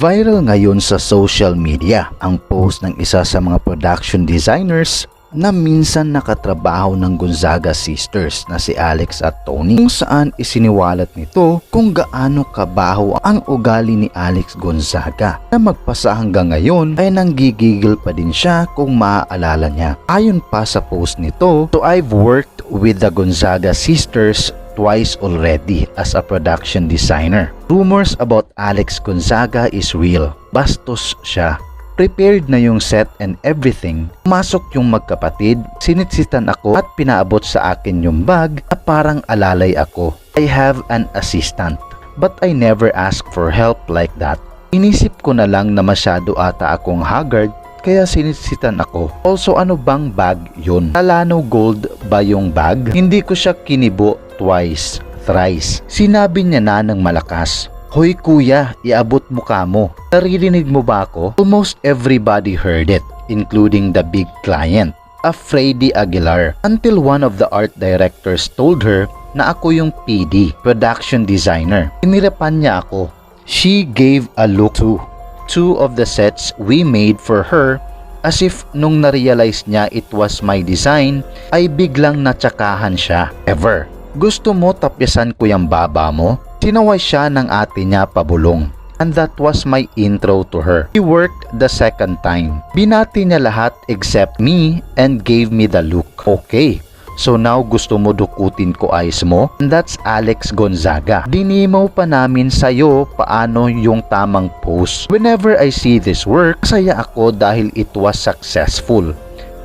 Viral ngayon sa social media ang post ng isa sa mga production designers na minsan nakatrabaho ng Gonzaga sisters na si Alex at Tony, kung saan isiniwalat nito kung gaano kabaho ang ugali ni Alex Gonzaga na magpasa hanggang ngayon ay nanggigigil pa din siya kung maaalala niya. Ayon pa sa post nito, "So I've worked with the Gonzaga sisters twice already as a production designer. Rumors about Alex Gonzaga is real. Bastos siya. Prepared na yung set and everything. Pumasok yung magkapatid, sinitsitan ako at pinaabot sa akin yung bag na parang alalay ako. I have an assistant, but I never ask for help like that. Inisip ko na lang na masyado ata akong haggard kaya sinitsitan ako. Also, ano bang bag yun? Alano Gold ba yung bag? Hindi ko siya kinibo twice, thrice. Sinabi niya na ng malakas, 'Hoy kuya, iabot mo ka mo. Naririnig mo ba ako?' Almost everybody heard it, including the big client, Freddy Aguilar, until one of the art directors told her na ako yung PD, production designer. Inirapan niya ako. She gave a look to two of the sets we made for her, as if nung na-realize niya it was my design, ay biglang natsakahan siya. Ever. Gusto mo tapyasan ko yung baba mo? Sinaway siya ng ate niya pabulong. And that was my intro to her. He worked the second time. Binati niya lahat except me and gave me the look. Okay, so now gusto mo dukutin ko eyes mo? And that's Alex Gonzaga. Dinimaw pa namin sa'yo paano yung tamang pose. Whenever I see this work, masaya ako dahil it was successful.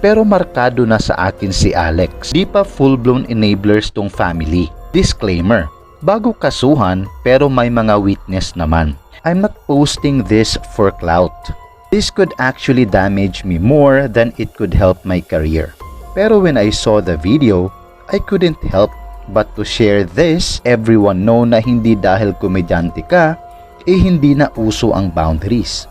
Pero markado na sa akin si Alex. Di pa full-blown enablers tong family. Disclaimer. Bago kasuhan pero may mga witness naman. I'm not posting this for clout. This could actually damage me more than it could help my career. Pero when I saw the video, I couldn't help but to share this. Everyone know na hindi dahil komedyante ka, hindi na uso ang boundaries.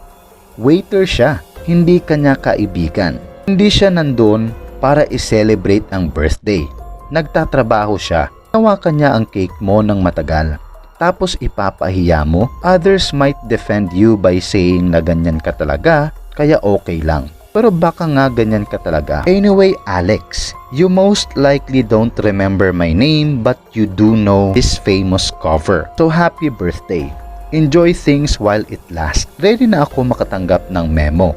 Waiter siya, hindi kanya kaibigan. Hindi siya nandun para i-celebrate ang birthday. Nagtatrabaho siya. Hawakan niya ang cake mo ng matagal. Tapos ipapahiya mo. Others might defend you by saying na ganyan ka talaga, kaya okay lang. Pero baka nga ganyan ka talaga. Anyway, Alex, you most likely don't remember my name but you do know this famous cover. So happy birthday. Enjoy things while it lasts. Ready na ako makatanggap ng memo.